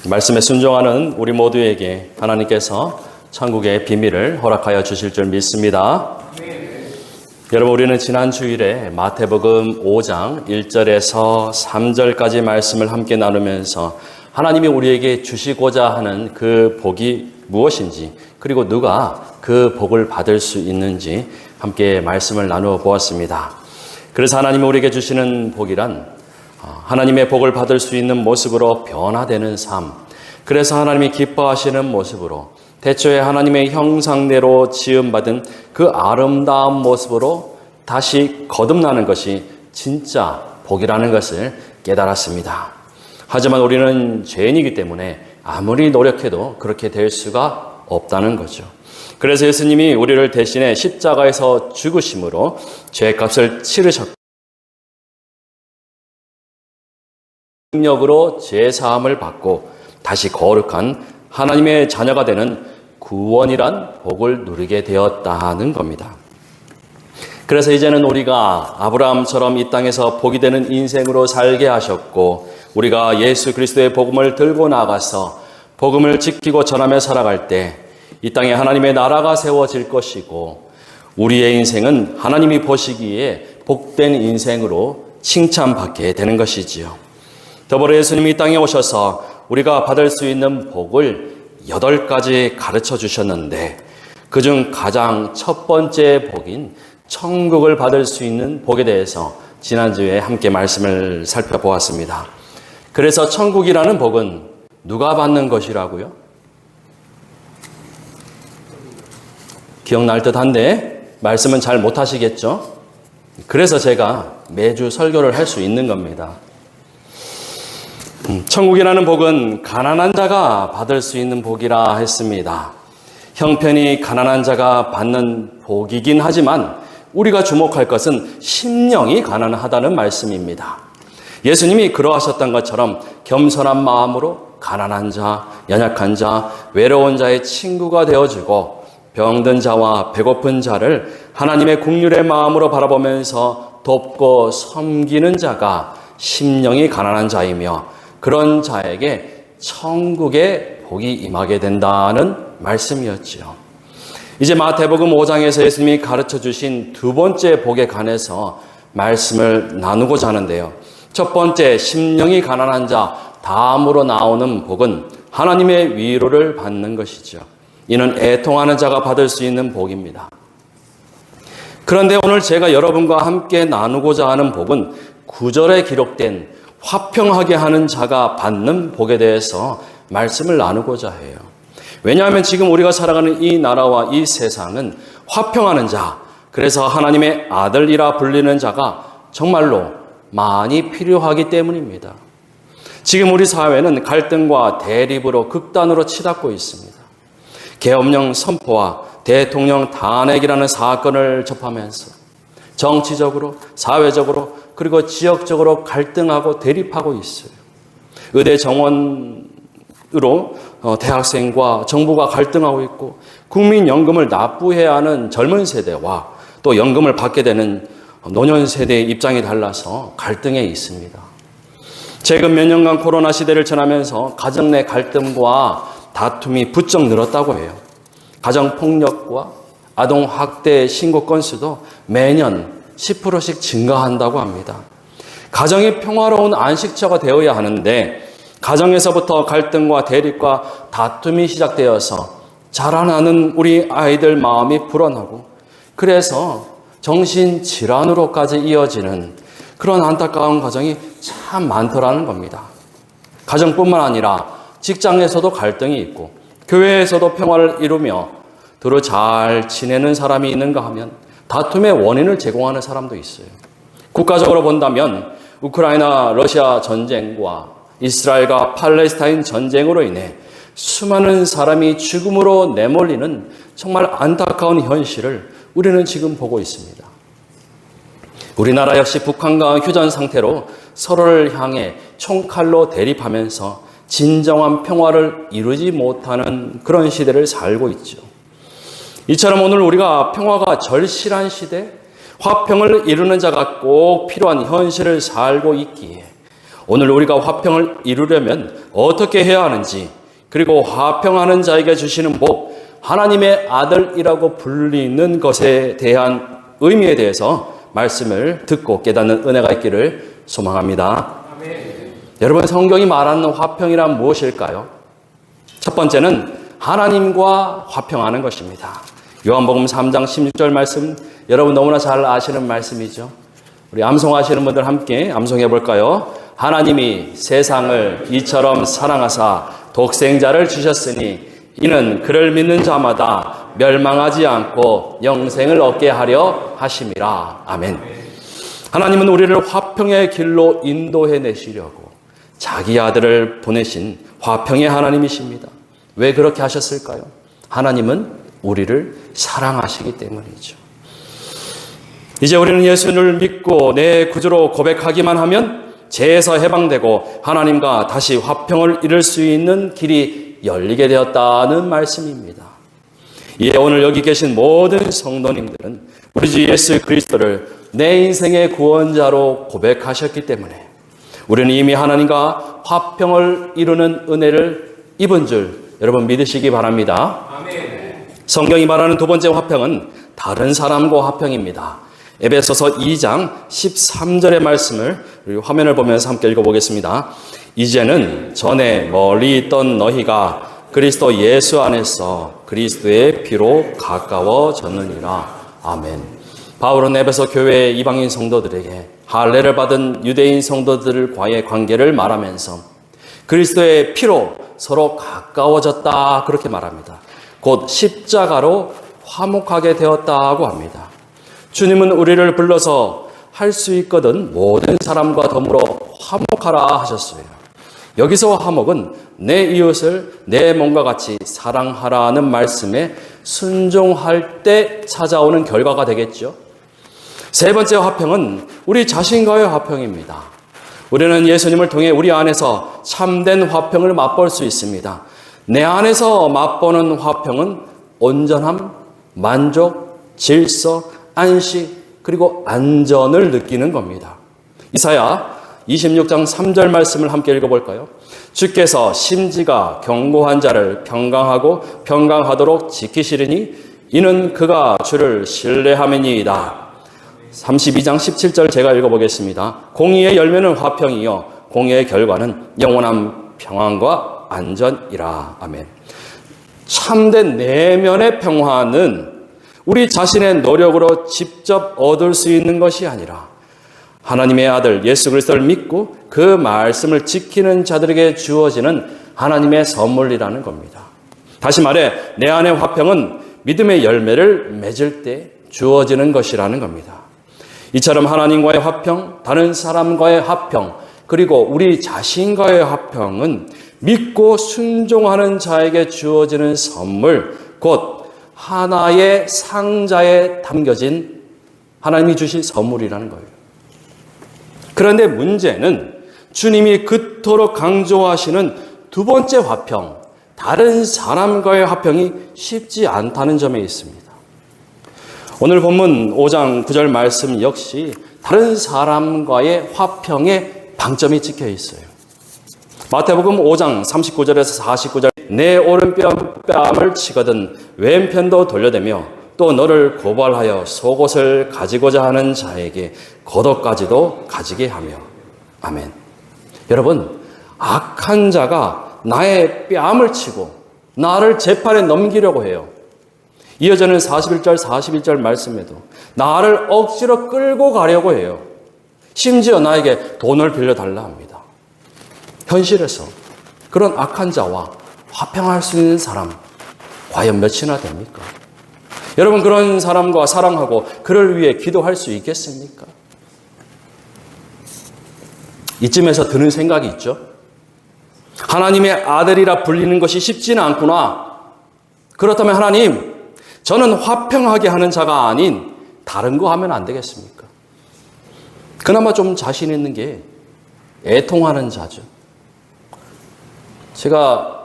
말씀에 순종하는 우리 모두에게 하나님께서 천국의 비밀을 허락하여 주실 줄 믿습니다. 여러분, 우리는 지난 주일에 마태복음 5장 1절에서 3절까지 말씀을 함께 나누면서 하나님이 우리에게 주시고자 하는 그 복이 무엇인지, 그리고 누가 그 복을 받을 수 있는지 함께 말씀을 나누어 보았습니다. 그래서 하나님이 우리에게 주시는 복이란 하나님의 복을 받을 수 있는 모습으로 변화되는 삶, 그래서 하나님이 기뻐하시는 모습으로 태초에 하나님의 형상대로 지음받은 그 아름다운 모습으로 다시 거듭나는 것이 진짜 복이라는 것을 깨달았습니다. 하지만 우리는 죄인이기 때문에 아무리 노력해도 그렇게 될 수가 없다는 거죠. 그래서 예수님이 우리를 대신해 십자가에서 죽으심으로 죄값을 치르셨고 능력으로 죄사함을 받고 다시 거룩한 하나님의 자녀가 되는 구원이란 복을 누리게 되었다는 겁니다. 그래서 이제는 우리가 아브라함처럼 이 땅에서 복이 되는 인생으로 살게 하셨고, 우리가 예수 그리스도의 복음을 들고 나가서 복음을 지키고 전하며 살아갈 때 이 땅에 하나님의 나라가 세워질 것이고, 우리의 인생은 하나님이 보시기에 복된 인생으로 칭찬받게 되는 것이지요. 더불어 예수님이 이 땅에 오셔서 우리가 받을 수 있는 복을 8가지 가르쳐 주셨는데, 그중 가장 첫 번째 복인 천국을 받을 수 있는 복에 대해서 지난주에 함께 말씀을 살펴보았습니다. 그래서 천국이라는 복은 누가 받는 것이라고요? 기억날 듯한데 말씀은 잘 못하시겠죠? 그래서 제가 매주 설교를 할 수 있는 겁니다. 천국이라는 복은 가난한 자가 받을 수 있는 복이라 했습니다. 형편이 가난한 자가 받는 복이긴 하지만 우리가 주목할 것은 심령이 가난하다는 말씀입니다. 예수님이 그러하셨던 것처럼 겸손한 마음으로 가난한 자, 연약한 자, 외로운 자의 친구가 되어주고, 병든 자와 배고픈 자를 하나님의 긍휼의 마음으로 바라보면서 돕고 섬기는 자가 심령이 가난한 자이며, 그런 자에게 천국의 복이 임하게 된다는 말씀이었지요. 이제 마태복음 5장에서 예수님이 가르쳐 주신 두 번째 복에 관해서 말씀을 나누고자 하는데요. 첫 번째, 심령이 가난한 자 다음으로 나오는 복은 하나님의 위로를 받는 것이죠. 이는 애통하는 자가 받을 수 있는 복입니다. 그런데 오늘 제가 여러분과 함께 나누고자 하는 복은 9절에 기록된 화평하게 하는 자가 받는 복에 대해서 말씀을 나누고자 해요. 왜냐하면 지금 우리가 살아가는 이 나라와 이 세상은 화평하는 자, 그래서 하나님의 아들이라 불리는 자가 정말로 많이 필요하기 때문입니다. 지금 우리 사회는 갈등과 대립으로 극단으로 치닫고 있습니다. 계엄령 선포와 대통령 탄핵이라는 사건을 접하면서 정치적으로, 사회적으로, 그리고 지역적으로 갈등하고 대립하고 있어요. 의대 정원으로 대학생과 정부가 갈등하고 있고, 국민연금을 납부해야 하는 젊은 세대와 또 연금을 받게 되는 노년 세대의 입장이 달라서 갈등에 있습니다. 최근 몇 년간 코로나 시대를 지나면서 가정 내 갈등과 다툼이 부쩍 늘었다고 해요. 가정폭력과 아동학대 신고 건수도 매년 10%씩 증가한다고 합니다. 가정이 평화로운 안식처가 되어야 하는데, 가정에서부터 갈등과 대립과 다툼이 시작되어서 자라나는 우리 아이들 마음이 불안하고, 그래서 정신질환으로까지 이어지는 그런 안타까운 가정이 참 많더라는 겁니다. 가정뿐만 아니라 직장에서도 갈등이 있고, 교회에서도 평화를 이루며 두루 잘 지내는 사람이 있는가 하면 다툼의 원인을 제공하는 사람도 있어요. 국가적으로 본다면 우크라이나 러시아 전쟁과 이스라엘과 팔레스타인 전쟁으로 인해 수많은 사람이 죽음으로 내몰리는 정말 안타까운 현실을 우리는 지금 보고 있습니다. 우리나라 역시 북한과 휴전 상태로 서로를 향해 총칼로 대립하면서 진정한 평화를 이루지 못하는 그런 시대를 살고 있죠. 이처럼 오늘 우리가 평화가 절실한 시대, 화평을 이루는 자가 꼭 필요한 현실을 살고 있기에 오늘 우리가 화평을 이루려면 어떻게 해야 하는지, 그리고 화평하는 자에게 주시는 복, 하나님의 아들이라고 불리는 것에 대한 의미에 대해서 말씀을 듣고 깨닫는 은혜가 있기를 소망합니다. 아멘. 여러분, 성경이 말하는 화평이란 무엇일까요? 첫 번째는 하나님과 화평하는 것입니다. 요한복음 3장 16절 말씀, 여러분 너무나 잘 아시는 말씀이죠. 우리 암송하시는 분들 함께 암송해 볼까요? 하나님이 세상을 이처럼 사랑하사 독생자를 주셨으니 이는 그를 믿는 자마다 멸망하지 않고 영생을 얻게 하려 하심이라. 아멘. 하나님은 우리를 화평의 길로 인도해 내시려고 자기 아들을 보내신 화평의 하나님이십니다. 왜 그렇게 하셨을까요? 하나님은 우리를 사랑하시기 때문이죠. 이제 우리는 예수를 믿고 내 구주로 고백하기만 하면 죄에서 해방되고 하나님과 다시 화평을 이룰 수 있는 길이 열리게 되었다는 말씀입니다. 예, 오늘 여기 계신 모든 성도님들은 우리 주 예수 그리스도를 내 인생의 구원자로 고백하셨기 때문에 우리는 이미 하나님과 화평을 이루는 은혜를 입은 줄 여러분 믿으시기 바랍니다. 아멘. 성경이 말하는 두 번째 화평은 다른 사람과 화평입니다. 에베소서 2장 13절의 말씀을 우리 화면을 보면서 함께 읽어보겠습니다. 이제는 전에 멀리 있던 너희가 그리스도 예수 안에서 그리스도의 피로 가까워졌느니라. 아멘. 바울은 에베소 교회의 이방인 성도들에게 할례를 받은 유대인 성도들과의 관계를 말하면서 그리스도의 피로 서로 가까워졌다 그렇게 말합니다. 곧 십자가로 화목하게 되었다고 합니다. 주님은 우리를 불러서 할 수 있거든 모든 사람과 더불어 화목하라 하셨어요. 여기서 화목은 내 이웃을 내 몸과 같이 사랑하라는 말씀에 순종할 때 찾아오는 결과가 되겠죠. 세 번째 화평은 우리 자신과의 화평입니다. 우리는 예수님을 통해 우리 안에서 참된 화평을 맛볼 수 있습니다. 내 안에서 맛보는 화평은 온전함, 만족, 질서, 안식, 그리고 안전을 느끼는 겁니다. 이사야 26장 3절 말씀을 함께 읽어볼까요? 주께서 심지가 견고한 자를 평강하도록 지키시리니 이는 그가 주를 신뢰함이니이다. 32장 17절 제가 읽어보겠습니다. 공의의 열매는 화평이요 공의의 결과는 영원한 평안과 안전이라. 아멘. 참된 내면의 평화는 우리 자신의 노력으로 직접 얻을 수 있는 것이 아니라 하나님의 아들 예수 그리스도를 믿고 그 말씀을 지키는 자들에게 주어지는 하나님의 선물이라는 겁니다. 다시 말해 내 안의 화평은 믿음의 열매를 맺을 때 주어지는 것이라는 겁니다. 이처럼 하나님과의 화평, 다른 사람과의 화평, 그리고 우리 자신과의 화평은 믿고 순종하는 자에게 주어지는 선물, 곧 하나의 상자에 담겨진 하나님이 주신 선물이라는 거예요. 그런데 문제는 주님이 그토록 강조하시는 두 번째 화평, 다른 사람과의 화평이 쉽지 않다는 점에 있습니다. 오늘 본문 5장 9절 말씀 역시 다른 사람과의 화평에 방점이 찍혀 있어요. 마태복음 5장 39절에서 49절 내 오른뺨을 치거든 왼편도 돌려대며 또 너를 고발하여 속옷을 가지고자 하는 자에게 겉옷까지도 가지게 하며. 아멘. 여러분, 악한 자가 나의 뺨을 치고 나를 재판에 넘기려고 해요. 이어지는 41절 말씀에도 나를 억지로 끌고 가려고 해요. 심지어 나에게 돈을 빌려달라 합니다. 현실에서 그런 악한 자와 화평할 수 있는 사람 과연 몇이나 됩니까? 여러분, 그런 사람과 사랑하고 그를 위해 기도할 수 있겠습니까? 이쯤에서 드는 생각이 있죠. 하나님의 아들이라 불리는 것이 쉽지는 않구나. 그렇다면 하나님, 저는 화평하게 하는 자가 아닌 다른 거 하면 안 되겠습니까? 그나마 좀 자신 있는 게 애통하는 자죠. 제가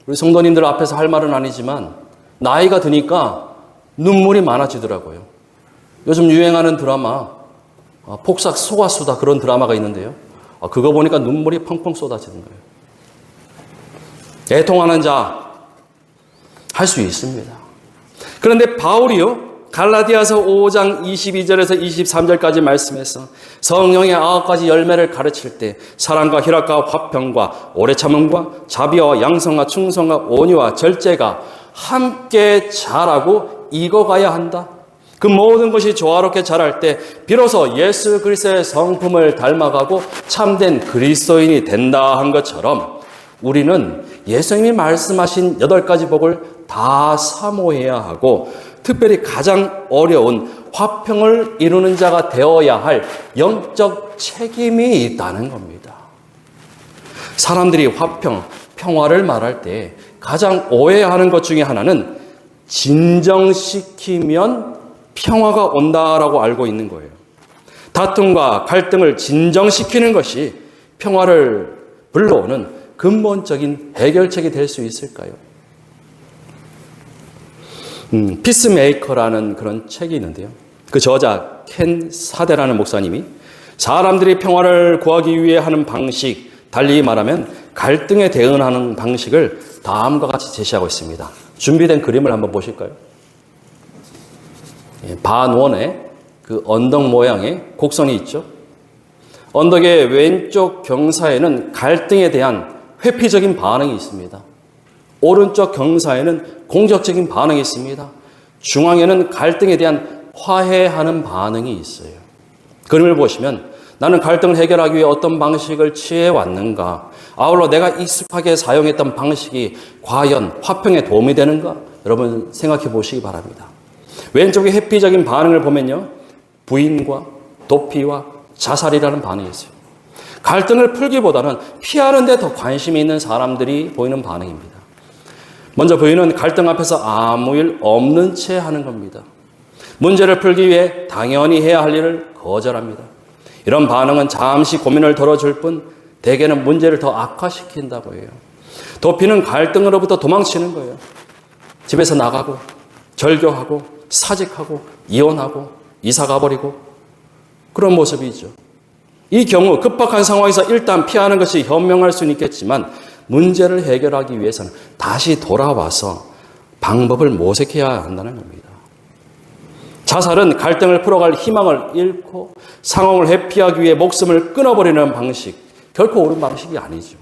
우리 성도님들 앞에서 할 말은 아니지만 나이가 드니까 눈물이 많아지더라고요. 요즘 유행하는 드라마 폭삭 소가수다 그런 드라마가 있는데요. 그거 보니까 눈물이 펑펑 쏟아지는 거예요. 애통하는 자 할 수 있습니다. 그런데 바울이요, 갈라디아서 5장 22절에서 23절까지 말씀해서 성령의 9가지 열매를 가르칠 때 사랑과 희락과 화평과 오래 참음과 자비와 양성과 충성과 온유와 절제가 함께 자라고 익어가야 한다. 그 모든 것이 조화롭게 자랄 때 비로소 예수 그리스도의 성품을 닮아가고 참된 그리스도인이 된다 한 것처럼 우리는 예수님이 말씀하신 8가지 복을 다 사모해야 하고 특별히 가장 어려운 화평을 이루는 자가 되어야 할 영적 책임이 있다는 겁니다. 사람들이 화평, 평화를 말할 때 가장 오해하는 것 중에 하나는 진정시키면 평화가 온다라고 알고 있는 거예요. 다툼과 갈등을 진정시키는 것이 평화를 불러오는 근본적인 해결책이 될 수 있을까요? 피스메이커라는 그런 책이 있는데요. 그 저자 켄 사데라는 목사님이 사람들이 평화를 구하기 위해 하는 방식, 달리 말하면 갈등에 대응하는 방식을 다음과 같이 제시하고 있습니다. 준비된 그림을 한번 보실까요? 반원의 그 언덕 모양의 곡선이 있죠. 언덕의 왼쪽 경사에는 갈등에 대한 회피적인 반응이 있습니다. 오른쪽 경사에는 공격적인 반응이 있습니다. 중앙에는 갈등에 대한 화해하는 반응이 있어요. 그림을 보시면 나는 갈등을 해결하기 위해 어떤 방식을 취해왔는가? 아울러 내가 익숙하게 사용했던 방식이 과연 화평에 도움이 되는가? 여러분 생각해 보시기 바랍니다. 왼쪽의 회피적인 반응을 보면요, 부인과 도피와 자살이라는 반응이 있어요. 갈등을 풀기보다는 피하는 데 더 관심이 있는 사람들이 보이는 반응입니다. 먼저 부인은 갈등 앞에서 아무 일 없는 채 하는 겁니다. 문제를 풀기 위해 당연히 해야 할 일을 거절합니다. 이런 반응은 잠시 고민을 덜어줄 뿐 대개는 문제를 더 악화시킨다고 해요. 도피는 갈등으로부터 도망치는 거예요. 집에서 나가고 절교하고 사직하고 이혼하고 이사 가버리고 그런 모습이죠. 이 경우 급박한 상황에서 일단 피하는 것이 현명할 수는 있겠지만 문제를 해결하기 위해서는 다시 돌아와서 방법을 모색해야 한다는 겁니다. 자살은 갈등을 풀어갈 희망을 잃고 상황을 회피하기 위해 목숨을 끊어버리는 방식, 결코 옳은 방식이 아니죠.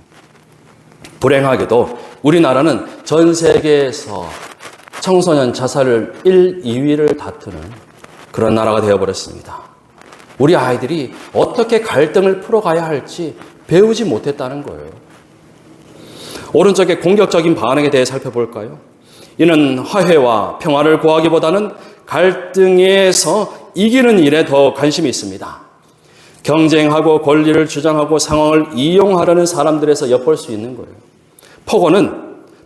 불행하게도 우리나라는 전 세계에서 청소년 자살을 1, 2위를 다투는 그런 나라가 되어버렸습니다. 우리 아이들이 어떻게 갈등을 풀어가야 할지 배우지 못했다는 거예요. 오른쪽의 공격적인 반응에 대해 살펴볼까요? 이는 화해와 평화를 구하기보다는 갈등에서 이기는 일에 더 관심이 있습니다. 경쟁하고 권리를 주장하고 상황을 이용하려는 사람들에서 엿볼 수 있는 거예요.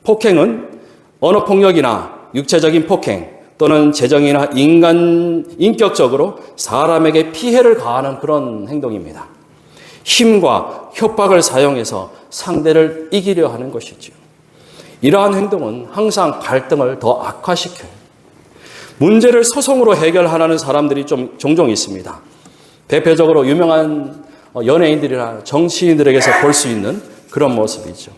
폭행은 언어폭력이나 육체적인 폭행 또는 재정이나 인격적으로 사람에게 피해를 가하는 그런 행동입니다. 힘과 협박을 사용해서 상대를 이기려 하는 것이죠. 이러한 행동은 항상 갈등을 더 악화시켜요. 문제를 소송으로 해결하려는 사람들이 종종 있습니다. 대표적으로 유명한 연예인들이나 정치인들에게서 볼 수 있는 그런 모습이죠.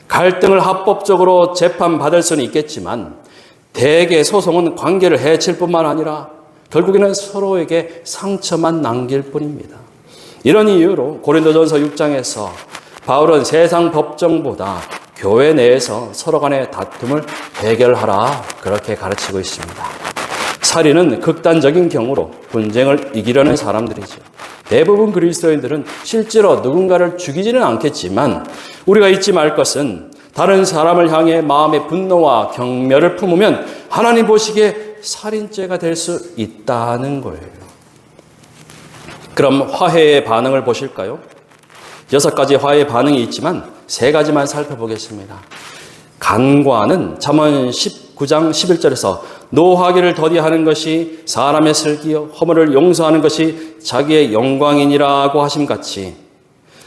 갈등을 합법적으로 재판받을 수는 있겠지만 대개 소송은 관계를 해칠 뿐만 아니라 결국에는 서로에게 상처만 남길 뿐입니다. 이런 이유로 고린도전서 6장에서 바울은 세상 법정보다 교회 내에서 서로 간의 다툼을 해결하라 그렇게 가르치고 있습니다. 살인은 극단적인 경우로 분쟁을 이기려는 사람들이죠. 대부분 그리스도인들은 실제로 누군가를 죽이지는 않겠지만 우리가 잊지 말 것은 다른 사람을 향해 마음의 분노와 경멸을 품으면 하나님 보시기에 살인죄가 될 수 있다는 거예요. 그럼 화해의 반응을 보실까요? 6가지 화해의 반응이 있지만 3가지만 살펴보겠습니다. 간과는 잠언 19장 11절에서 노하기를 더디하는 것이 사람의 슬기요 허물을 용서하는 것이 자기의 영광이니라고 하심같이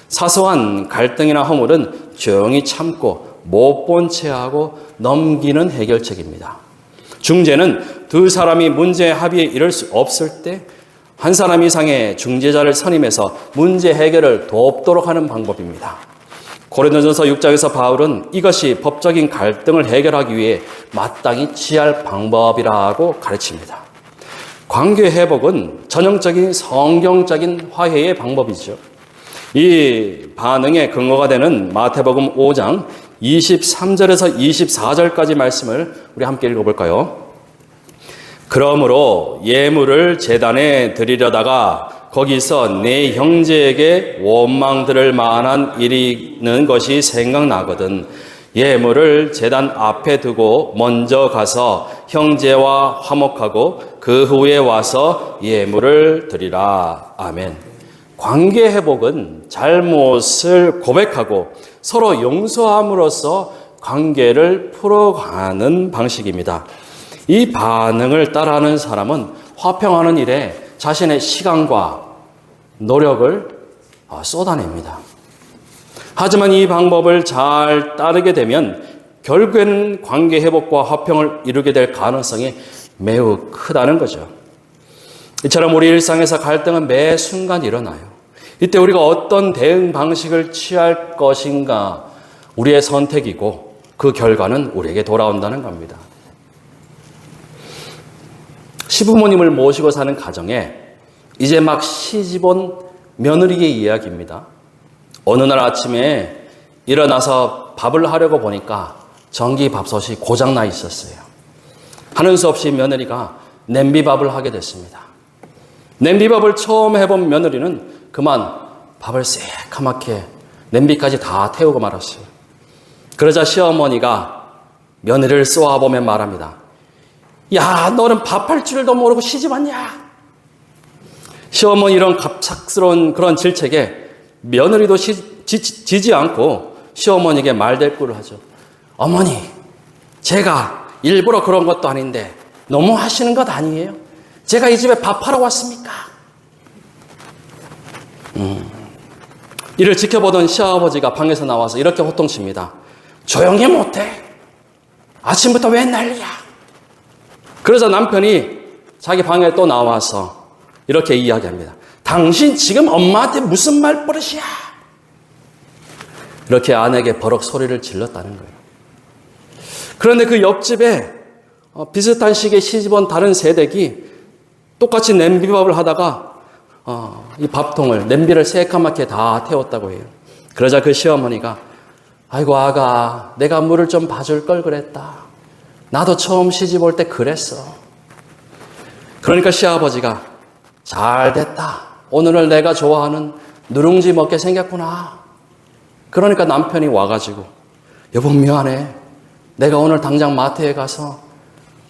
사소한 갈등이나 허물은 조용히 참고 못 본 채 하고 넘기는 해결책입니다. 중재는 두 사람이 문제 합의에 이를 수 없을 때 한 사람 이상의 중재자를 선임해서 문제 해결을 돕도록 하는 방법입니다. 고린도전서 6장에서 바울은 이것이 법적인 갈등을 해결하기 위해 마땅히 취할 방법이라고 가르칩니다. 관계 회복은 전형적인 성경적인 화해의 방법이죠. 이 반응의 근거가 되는 마태복음 5장 23절에서 24절까지 말씀을 우리 함께 읽어볼까요? 그러므로 예물을 제단에 드리려다가 거기서 내 형제에게 원망 들을 만한 일이 있는 것이 생각나거든 예물을 제단 앞에 두고 먼저 가서 형제와 화목하고 그 후에 와서 예물을 드리라. 아멘. 관계 회복은 잘못을 고백하고 서로 용서함으로써 관계를 풀어가는 방식입니다. 이 반응을 따라하는 사람은 화평하는 일에 자신의 시간과 노력을 쏟아냅니다. 하지만 이 방법을 잘 따르게 되면 결국에는 관계 회복과 화평을 이루게 될 가능성이 매우 크다는 거죠. 이처럼 우리 일상에서 갈등은 매 순간 일어나요. 이때 우리가 어떤 대응 방식을 취할 것인가 우리의 선택이고 그 결과는 우리에게 돌아온다는 겁니다. 시부모님을 모시고 사는 가정에 이제 막 시집 온 며느리의 이야기입니다. 어느 날 아침에 일어나서 밥을 하려고 보니까 전기밥솥이 고장나 있었어요. 하는 수 없이 며느리가 냄비밥을 하게 됐습니다. 냄비밥을 처음 해본 며느리는 그만 밥을 새카맣게 냄비까지 다 태우고 말았어요. 그러자 시어머니가 며느리를 쏘아보며 말합니다. 야, 너는 밥할 줄도 모르고 시집 왔냐? 시어머니 이런 갑작스러운 그런 질책에 며느리도 지지 않고 시어머니에게 말대꾸를 하죠. 어머니, 제가 일부러 그런 것도 아닌데 너무 하시는 것 아니에요? 제가 이 집에 밥하러 왔습니까? 이를 지켜보던 시아버지가 방에서 나와서 이렇게 호통칩니다. 조용히 못해? 아침부터 왜 난리야? 그러자 남편이 자기 방에 또 나와서 이렇게 이야기합니다. 당신 지금 엄마한테 무슨 말버릇이야? 이렇게 아내에게 버럭 소리를 질렀다는 거예요. 그런데 그 옆집에 비슷한 시기에 시집온 다른 세댁이 똑같이 냄비밥을 하다가 이 밥통을, 냄비를 새까맣게 다 태웠다고 해요. 그러자 그 시어머니가 아이고 아가, 내가 물을 좀 봐줄 걸 그랬다. 나도 처음 시집 올 때 그랬어. 그러니까 시아버지가 잘 됐다. 오늘을 내가 좋아하는 누룽지 먹게 생겼구나. 그러니까 남편이 와가지고 여보 미안해. 내가 오늘 당장 마트에 가서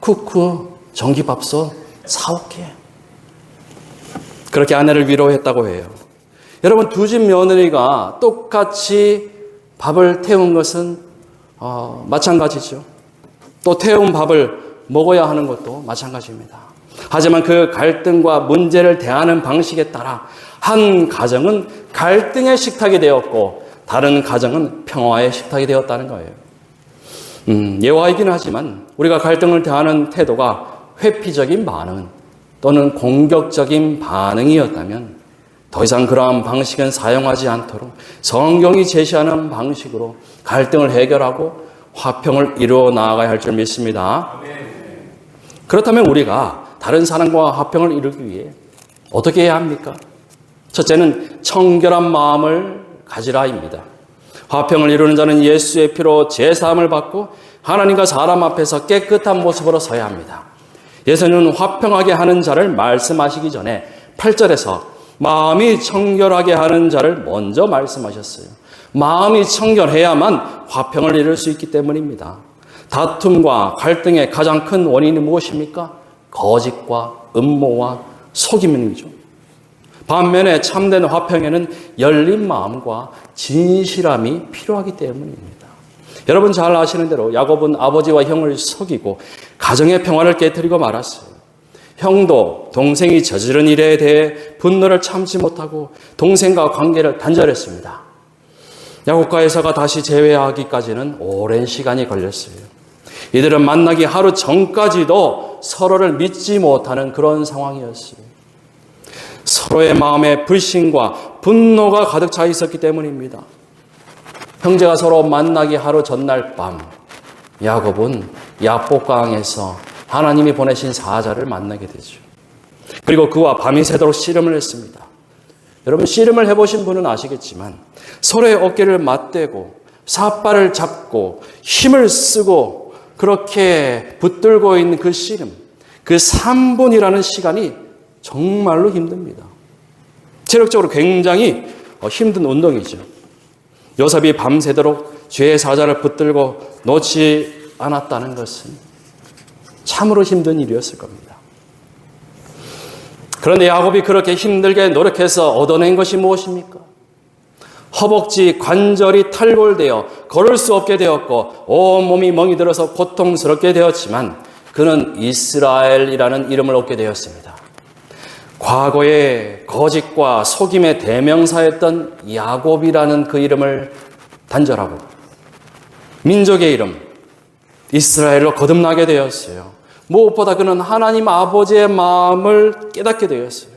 쿠쿠 전기밥솥 사올게. 그렇게 아내를 위로했다고 해요. 여러분 두 집 며느리가 똑같이 밥을 태운 것은 마찬가지죠. 또 태운 밥을 먹어야 하는 것도 마찬가지입니다. 하지만 그 갈등과 문제를 대하는 방식에 따라 한 가정은 갈등의 식탁이 되었고 다른 가정은 평화의 식탁이 되었다는 거예요. 예화이긴 하지만 우리가 갈등을 대하는 태도가 회피적인 반응 또는 공격적인 반응이었다면 더 이상 그러한 방식은 사용하지 않도록 성경이 제시하는 방식으로 갈등을 해결하고 화평을 이루어 나아가야 할 줄 믿습니다. 그렇다면 우리가 다른 사람과 화평을 이루기 위해 어떻게 해야 합니까? 첫째는 청결한 마음을 가지라입니다. 화평을 이루는 자는 예수의 피로 제사함을 받고 하나님과 사람 앞에서 깨끗한 모습으로 서야 합니다. 예수는 화평하게 하는 자를 말씀하시기 전에 8절에서 마음이 청결하게 하는 자를 먼저 말씀하셨어요. 마음이 청결해야만 화평을 이룰 수 있기 때문입니다. 다툼과 갈등의 가장 큰 원인이 무엇입니까? 거짓과 음모와 속임이죠. 반면에 참된 화평에는 열린 마음과 진실함이 필요하기 때문입니다. 여러분 잘 아시는 대로 야곱은 아버지와 형을 속이고 가정의 평화를 깨뜨리고 말았어요. 형도 동생이 저지른 일에 대해 분노를 참지 못하고 동생과 관계를 단절했습니다. 야곱과 에사가 다시 재회하기까지는 오랜 시간이 걸렸어요. 이들은 만나기 하루 전까지도 서로를 믿지 못하는 그런 상황이었어요. 서로의 마음에 불신과 분노가 가득 차 있었기 때문입니다. 형제가 서로 만나기 하루 전날 밤 야곱은 야복강에서 하나님이 보내신 사자를 만나게 되죠. 그리고 그와 밤이 새도록 씨름을 했습니다. 여러분, 씨름을 해보신 분은 아시겠지만 서로의 어깨를 맞대고 삿발을 잡고 힘을 쓰고 그렇게 붙들고 있는 그 씨름, 그 3분이라는 시간이 정말로 힘듭니다. 체력적으로 굉장히 힘든 운동이죠. 요셉이 밤새도록 죄의 사자를 붙들고 놓지 않았다는 것은 참으로 힘든 일이었을 겁니다. 그런데 야곱이 그렇게 힘들게 노력해서 얻어낸 것이 무엇입니까? 허벅지 관절이 탈골되어 걸을 수 없게 되었고 온몸이 멍이 들어서 고통스럽게 되었지만 그는 이스라엘이라는 이름을 얻게 되었습니다. 과거에 거짓과 속임의 대명사였던 야곱이라는 그 이름을 단절하고 민족의 이름 이스라엘로 거듭나게 되었어요. 무엇보다 그는 하나님 아버지의 마음을 깨닫게 되었어요.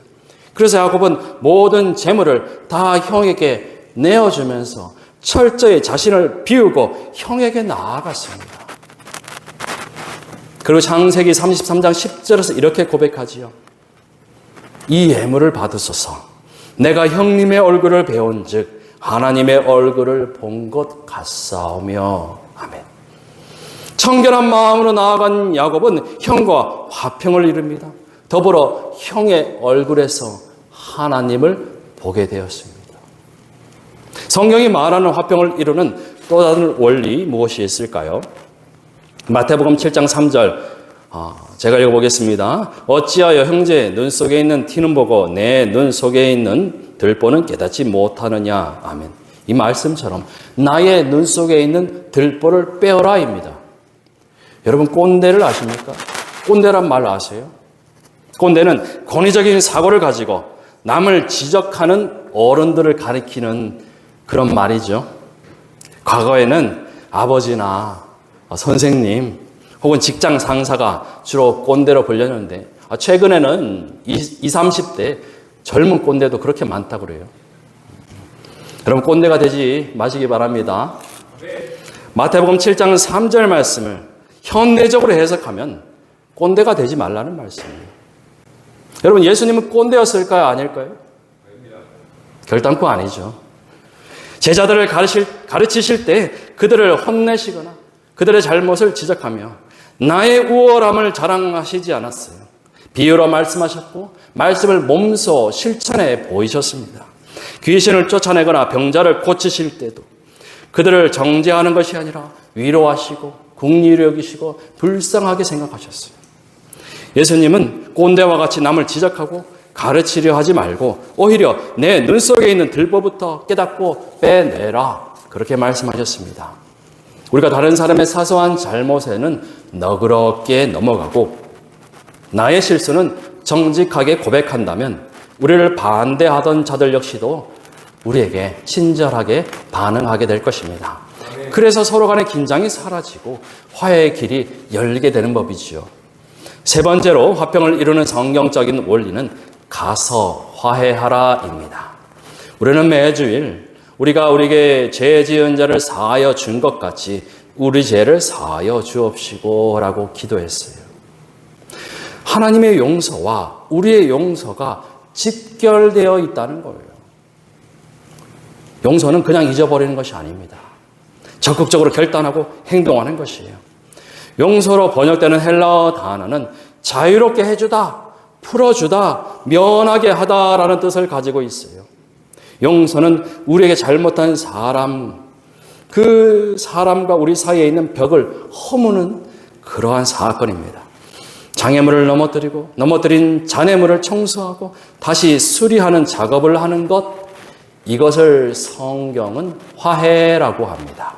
그래서 야곱은 모든 재물을 다 형에게 내어주면서 철저히 자신을 비우고 형에게 나아갔습니다. 그리고 창세기 33장 10절에서 이렇게 고백하지요. 이 예물을 받으소서. 내가 형님의 얼굴을 배운 즉 하나님의 얼굴을 본 것 같사오며. 아멘. 청결한 마음으로 나아간 야곱은 형과 화평을 이룹니다. 더불어 형의 얼굴에서 하나님을 보게 되었습니다. 성경이 말하는 화평을 이루는 또 다른 원리 무엇이 있을까요? 마태복음 7장 3절 제가 읽어보겠습니다. 어찌하여 형제의 눈 속에 있는 티는 보고 내 눈 속에 있는 들보는 깨닫지 못하느냐. 아멘. 이 말씀처럼 나의 눈 속에 있는 들보를 빼어라입니다. 여러분, 꼰대를 아십니까? 꼰대란 말 아세요? 꼰대는 권위적인 사고를 가지고 남을 지적하는 어른들을 가리키는 그런 말이죠. 과거에는 아버지나 선생님 혹은 직장 상사가 주로 꼰대로 불렸는데 최근에는 20, 30대 젊은 꼰대도 그렇게 많다고 그래요. 여러분, 꼰대가 되지 마시기 바랍니다. 마태복음 7장 3절 말씀을 현대적으로 해석하면 꼰대가 되지 말라는 말씀이에요. 여러분, 예수님은 꼰대였을까요? 아닐까요? 결단코 아니죠. 제자들을 가르치실 때 그들을 혼내시거나 그들의 잘못을 지적하며 나의 우월함을 자랑하시지 않았어요. 비유로 말씀하셨고 말씀을 몸소 실천해 보이셨습니다. 귀신을 쫓아내거나 병자를 고치실 때도 그들을 정죄하는 것이 아니라 위로하시고 긍휼히 여기시고 불쌍하게 생각하셨어요. 예수님은 꼰대와 같이 남을 지적하고 가르치려 하지 말고 오히려 내 눈 속에 있는 들보부터 깨닫고 빼내라, 그렇게 말씀하셨습니다. 우리가 다른 사람의 사소한 잘못에는 너그럽게 넘어가고 나의 실수는 정직하게 고백한다면 우리를 반대하던 자들 역시도 우리에게 친절하게 반응하게 될 것입니다. 그래서 서로 간의 긴장이 사라지고 화해의 길이 열게 되는 법이지요. 세 번째로 화평을 이루는 성경적인 원리는 가서 화해하라입니다. 우리는 매주일 우리가 우리에게 죄 지은 자를 사하여 준 것 같이 우리 죄를 사하여 주옵시고 라고 기도했어요. 하나님의 용서와 우리의 용서가 직결되어 있다는 거예요. 용서는 그냥 잊어버리는 것이 아닙니다. 적극적으로 결단하고 행동하는 것이에요. 용서로 번역되는 헬라어 단어는 자유롭게 해주다, 풀어주다, 면하게 하다라는 뜻을 가지고 있어요. 용서는 우리에게 잘못한 사람, 그 사람과 우리 사이에 있는 벽을 허무는 그러한 사건입니다. 장애물을 넘어뜨린 잔해물을 청소하고 다시 수리하는 작업을 하는 것, 이것을 성경은 화해라고 합니다.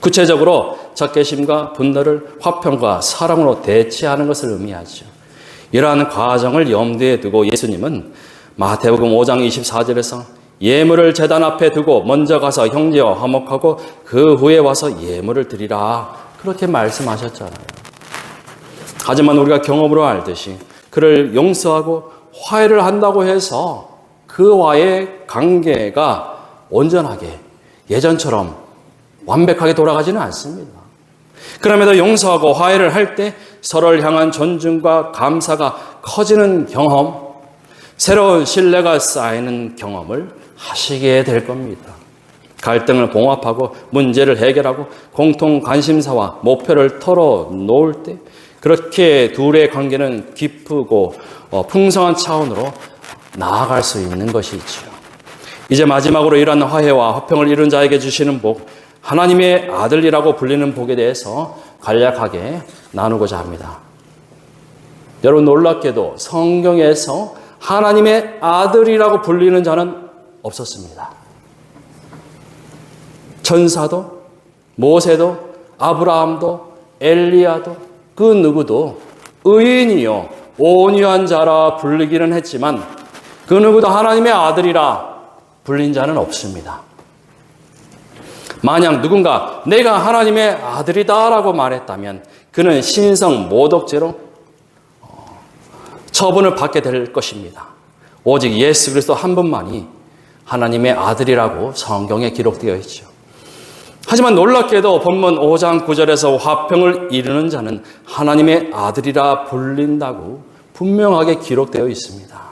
구체적으로 적개심과 분노를 화평과 사랑으로 대체하는 것을 의미하죠. 이러한 과정을 염두에 두고 예수님은 마태복음 5장 24절에서 예물을 제단 앞에 두고 먼저 가서 형제와 화목하고 그 후에 와서 예물을 드리라, 그렇게 말씀하셨잖아요. 하지만 우리가 경험으로 알듯이 그를 용서하고 화해를 한다고 해서 그와의 관계가 온전하게 예전처럼 완벽하게 돌아가지는 않습니다. 그럼에도 용서하고 화해를 할 때 서로를 향한 존중과 감사가 커지는 경험, 새로운 신뢰가 쌓이는 경험을 하시게 될 겁니다. 갈등을 봉합하고 문제를 해결하고 공통 관심사와 목표를 털어놓을 때 그렇게 둘의 관계는 깊고 풍성한 차원으로 나아갈 수 있는 것이지요. 이제 마지막으로 이러한 화해와 화평을 이룬 자에게 주시는 복, 하나님의 아들이라고 불리는 복에 대해서 간략하게 나누고자 합니다. 여러분, 놀랍게도 성경에서 하나님의 아들이라고 불리는 자는 없었습니다. 천사도, 모세도, 아브라함도, 엘리야도 그 누구도 의인이요 온유한 자라 불리기는 했지만 그 누구도 하나님의 아들이라 불린 자는 없습니다. 만약 누군가 내가 하나님의 아들이다라고 말했다면 그는 신성 모독죄로 처분을 받게 될 것입니다. 오직 예수 그리스도 한 분만이 하나님의 아들이라고 성경에 기록되어 있죠. 하지만 놀랍게도 본문 5장 9절에서 화평을 이루는 자는 하나님의 아들이라 불린다고 분명하게 기록되어 있습니다.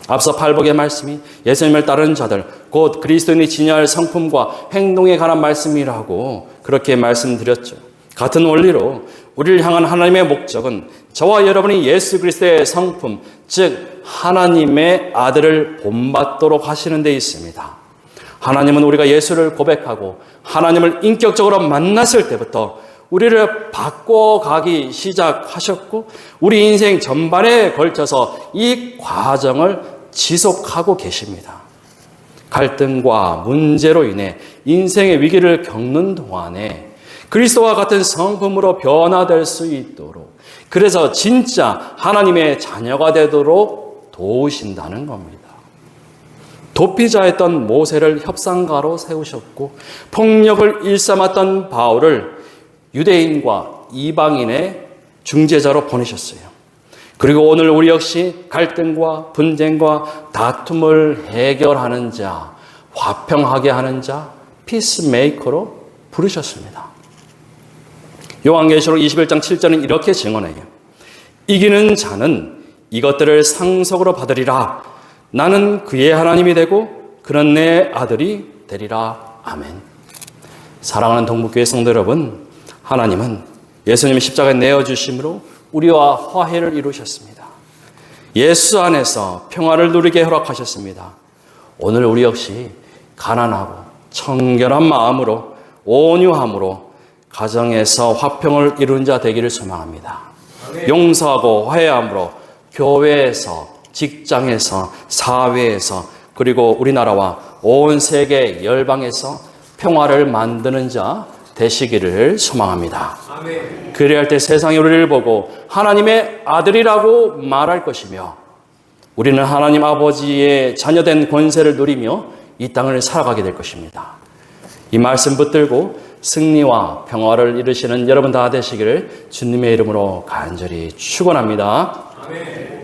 앞서 팔복의 말씀이 예수님을 따르는 자들, 곧 그리스도인이 지녀야 할 성품과 행동에 관한 말씀이라고 그렇게 말씀드렸죠. 같은 원리로 우리를 향한 하나님의 목적은 저와 여러분이 예수 그리스도의 성품, 즉 하나님의 아들을 본받도록 하시는 데 있습니다. 하나님은 우리가 예수를 고백하고 하나님을 인격적으로 만났을 때부터 우리를 바꿔가기 시작하셨고 우리 인생 전반에 걸쳐서 이 과정을 지속하고 계십니다. 갈등과 문제로 인해 인생의 위기를 겪는 동안에 그리스도와 같은 성품으로 변화될 수 있도록, 그래서 진짜 하나님의 자녀가 되도록 도우신다는 겁니다. 도피자였던 모세를 협상가로 세우셨고 폭력을 일삼았던 바울을 유대인과 이방인의 중재자로 보내셨어요. 그리고 오늘 우리 역시 갈등과 분쟁과 다툼을 해결하는 자, 화평하게 하는 자, 피스메이커로 부르셨습니다. 요한계시록 21장 7절은 이렇게 증언해요. 이기는 자는 이것들을 상속으로 받으리라. 나는 그의 하나님이 되고 그는 내 아들이 되리라. 아멘. 사랑하는 동북교회 성도 여러분, 하나님은 예수님의 십자가에 내어주심으로 우리와 화해를 이루셨습니다. 예수 안에서 평화를 누리게 허락하셨습니다. 오늘 우리 역시 가난하고 청결한 마음으로 온유함으로 가정에서 화평을 이룬 자 되기를 소망합니다. 용서하고 화해함으로 교회에서, 직장에서, 사회에서, 그리고 우리나라와 온 세계 열방에서 평화를 만드는 자 되시기를 소망합니다. 아멘. 그리할 때 세상이 우리를 보고 하나님의 아들이라고 말할 것이며 우리는 하나님 아버지의 자녀된 권세를 누리며 이 땅을 살아가게 될 것입니다. 이 말씀 붙들고 승리와 평화를 이루시는 여러분 다 되시기를 주님의 이름으로 간절히 축원합니다. 아멘.